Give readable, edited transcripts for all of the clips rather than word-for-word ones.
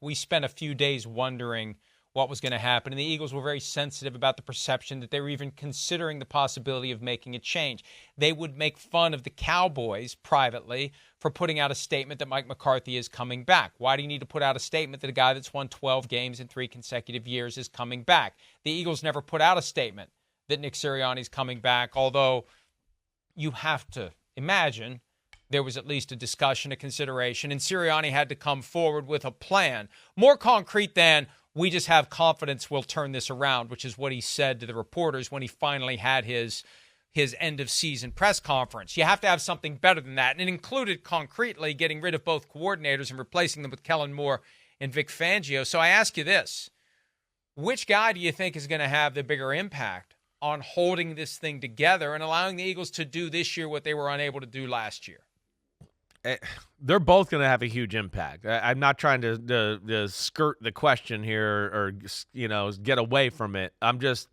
we spent a few days wondering what was going to happen, and the Eagles were very sensitive about the perception that they were even considering the possibility of making a change. They would make fun of the Cowboys privately for putting out a statement that Mike McCarthy is coming back. Why do you need to put out a statement that a guy that's won 12 games in 3 consecutive years is coming back? The Eagles never put out a statement that Nick Sirianni's coming back, although you have to imagine there was at least a discussion, a consideration, and Sirianni had to come forward with a plan, more concrete than we just have confidence we'll turn this around, which is what he said to the reporters when he finally had his end-of-season press conference. You have to have something better than that, and it included concretely getting rid of both coordinators and replacing them with Kellen Moore and Vic Fangio. So I ask you this, which guy do you think is going to have the bigger impact on holding this thing together and allowing the Eagles to do this year what they were unable to do last year? They're both going to have a huge impact. I'm not trying to skirt the question here or get away from it. I'm just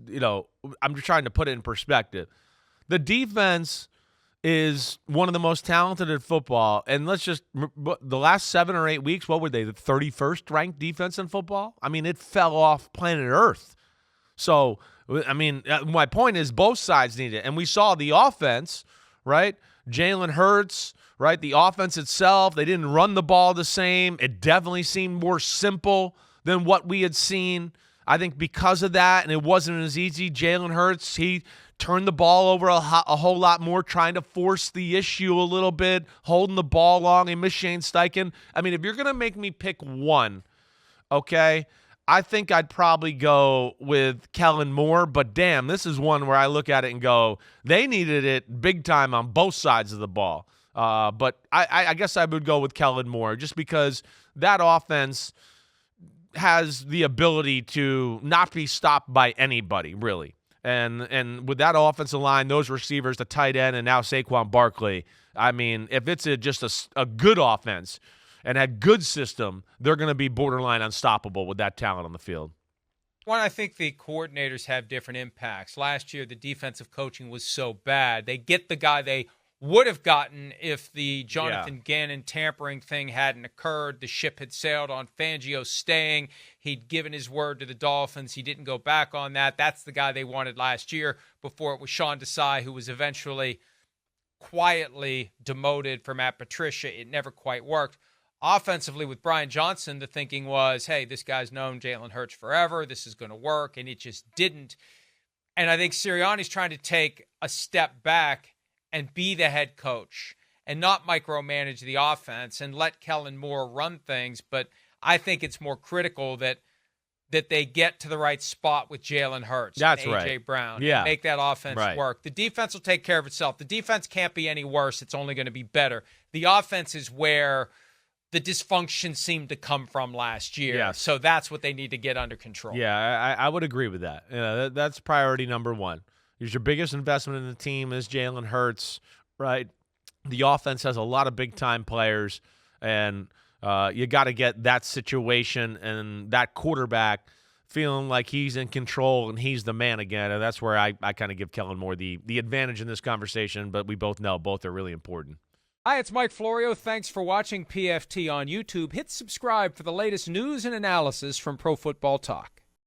trying to put it in perspective. The defense is one of the most talented in football, and the last 7 or 8 weeks, what were they? The 31st ranked defense in football. I mean, it fell off planet Earth. So, I mean, my point is both sides need it, and we saw the offense, right? Jalen Hurts. Right, the offense itself, they didn't run the ball the same. It definitely seemed more simple than what we had seen. I think because of that, and it wasn't as easy, Jalen Hurts, he turned the ball over a whole lot more, trying to force the issue a little bit, holding the ball long. He missed Shane Steichen. I mean, if you're going to make me pick one, okay, I think I'd probably go with Kellen Moore. But, damn, this is one where I look at it and go, they needed it big time on both sides of the ball. But I guess I would go with Kellen Moore just because that offense has the ability to not be stopped by anybody, really. And with that offensive line, those receivers, the tight end, and now Saquon Barkley, I mean, if it's just a good offense and a good system, they're going to be borderline unstoppable with that talent on the field. Well, I think the coordinators have different impacts. Last year, the defensive coaching was so bad. They get the guy they would have gotten if the Jonathan Gannon tampering thing hadn't occurred. The ship had sailed on Fangio staying. He'd given his word to the Dolphins. He didn't go back on that. That's the guy they wanted last year before it was Sean Desai, who was eventually quietly demoted for Matt Patricia. It never quite worked. Offensively with Brian Johnson, the thinking was, hey, this guy's known Jalen Hurts forever. This is going to work, and it just didn't. And I think Sirianni's trying to take a step back and be the head coach and not micromanage the offense and let Kellen Moore run things. But I think it's more critical that they get to the right spot with Jalen Hurts and A.J. Brown and make that offense work. The defense will take care of itself. The defense can't be any worse. It's only going to be better. The offense is where the dysfunction seemed to come from last year. Yes. So that's what they need to get under control. Yeah, I would agree with that. That's priority number one. Your biggest investment in the team is Jalen Hurts, right? The offense has a lot of big-time players, and you got to get that situation and that quarterback feeling like he's in control and he's the man again, and that's where I kind of give Kellen Moore the advantage in this conversation, but we both know both are really important. Hi, it's Mike Florio. Thanks for watching PFT on YouTube. Hit subscribe for the latest news and analysis from Pro Football Talk.